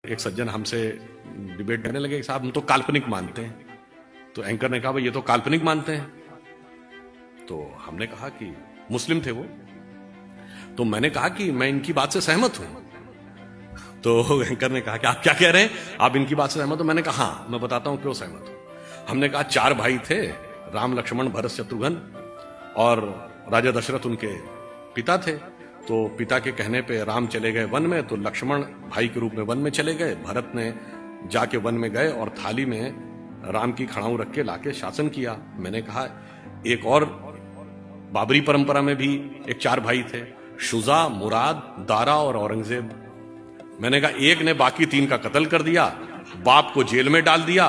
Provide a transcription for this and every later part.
एक सज्जन हमसे डिबेट करने लगे, साहब हम तो काल्पनिक मानते हैं। तो एंकर ने कहा भाई ये तो काल्पनिक मानते हैं। तो हमने कहा कि मुस्लिम थे वो, तो मैंने कहा कि मैं इनकी बात से सहमत हूं। तो एंकर ने कहा कि आप क्या कह रहे हैं, आप इनकी बात से सहमत हो? मैंने कहा हाँ, मैं बताता हूं क्यों सहमत हूं। हमने कहा 4 भाई थे, राम लक्ष्मण भरत शत्रुघ्न, और राजा दशरथ उनके पिता थे। तो पिता के कहने पे राम चले गए वन में, तो लक्ष्मण भाई के रूप में वन में चले गए, भरत ने जाके वन में गए और थाली में राम की खड़ाऊं रख के लाके शासन किया। मैंने कहा एक और बाबरी परंपरा में भी एक 4 भाई थे, शुजा, मुराद, दारा और औरंगजेब। मैंने कहा एक ने बाकी 3 का कत्ल कर दिया, बाप को जेल में डाल दिया,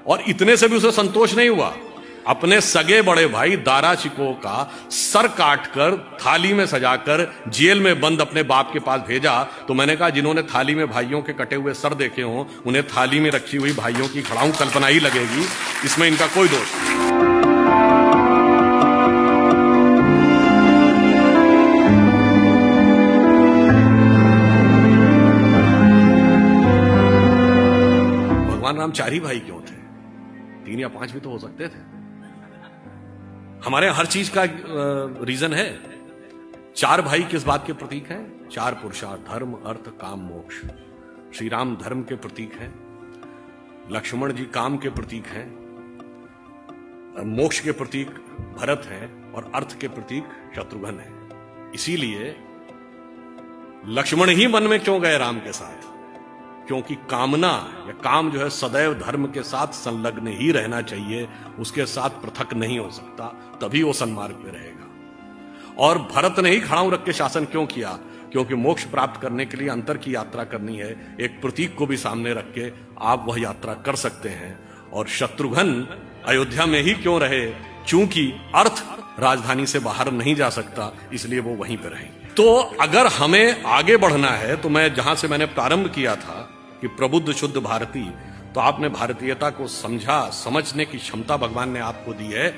और इतने से भी उसे संतोष नहीं हुआ, अपने सगे बड़े भाई दारा शिकोह का सर काटकर थाली में सजाकर जेल में बंद अपने बाप के पास भेजा। तो मैंने कहा जिन्होंने थाली में भाइयों के कटे हुए सर देखे हों, उन्हें थाली में रखी हुई भाइयों की खड़ाऊं कल्पना ही लगेगी, इसमें इनका कोई दोष नहीं। भगवान राम 4 ही भाई क्यों थे? 3 या 5 भी तो हो सकते थे। हमारे हर चीज का रीजन है। 4 भाई किस बात के प्रतीक हैं? 4 पुरुषार्थ, धर्म, अर्थ, काम, मोक्ष। श्री राम धर्म के प्रतीक हैं, लक्ष्मण जी काम के प्रतीक हैं, मोक्ष के प्रतीक भरत है, और अर्थ के प्रतीक शत्रुघ्न है। इसीलिए लक्ष्मण ही वन में क्यों गए राम के साथ? क्योंकि कामना या काम जो है सदैव धर्म के साथ संलग्न ही रहना चाहिए, उसके साथ पृथक नहीं हो सकता, तभी वो सन्मार्ग पे रहेगा। और भरत ने ही खड़ाऊं रख के शासन क्यों किया? क्योंकि मोक्ष प्राप्त करने के लिए अंतर की यात्रा करनी है, एक प्रतीक को भी सामने रख के आप वह यात्रा कर सकते हैं। और शत्रुघ्न अयोध्या में ही क्यों रहे? क्योंकि अर्थ राजधानी से बाहर नहीं जा सकता, इसलिए वो वहीं पे रहेंगे। तो अगर हमें आगे बढ़ना है, तो मैं जहां से मैंने प्रारंभ किया था कि प्रबुद्ध शुद्ध भारतीय, तो आपने भारतीयता को समझा, समझने की क्षमता भगवान ने आपको दी है।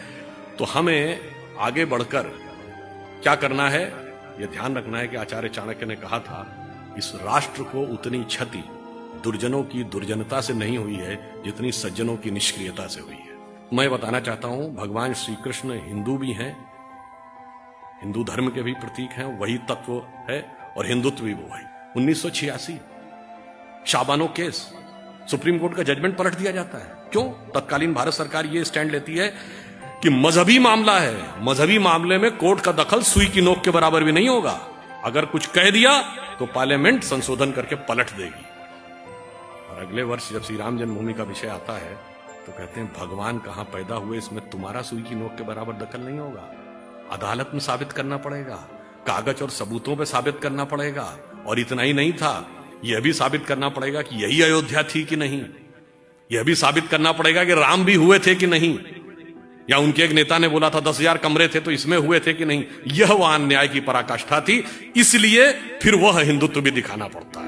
तो हमें आगे बढ़कर क्या करना है, यह ध्यान रखना है कि आचार्य चाणक्य ने कहा था, इस राष्ट्र को उतनी क्षति दुर्जनों की दुर्जनता से नहीं हुई है जितनी सज्जनों की निष्क्रियता से हुई है। मैं बताना चाहता हूं, भगवान श्री कृष्ण हिंदू भी हैं, हिंदू धर्म के भी प्रतीक हैं, वही तत्व है, और हिंदुत्व भी वो है। 1986 शाबानो केस, सुप्रीम कोर्ट का जजमेंट पलट दिया जाता है। क्यों? तत्कालीन भारत सरकार ये स्टैंड लेती है कि मजहबी मामला है, मजहबी मामले में कोर्ट का दखल सुई की नोक के बराबर भी नहीं होगा। अगर कुछ कह दिया तो पार्लियामेंट संशोधन करके पलट देगी। और अगले वर्ष जब श्री राम जन्मभूमि का विषय आता है तो कहते हैं भगवान कहां पैदा हुए, इसमें तुम्हारा सुई की नोक के बराबर दखल नहीं होगा। अदालत में साबित करना पड़ेगा, कागज और सबूतों पे साबित करना पड़ेगा। और इतना ही नहीं था, यह भी साबित करना पड़ेगा कि यही अयोध्या थी कि नहीं, यह भी साबित करना पड़ेगा कि राम भी हुए थे कि नहीं, या उनके एक नेता ने बोला था 10,000 कमरे थे तो इसमें हुए थे कि नहीं। यह वहां न्याय की पराकाष्ठा थी, इसलिए फिर वह हिंदुत्व भी दिखाना पड़ता है।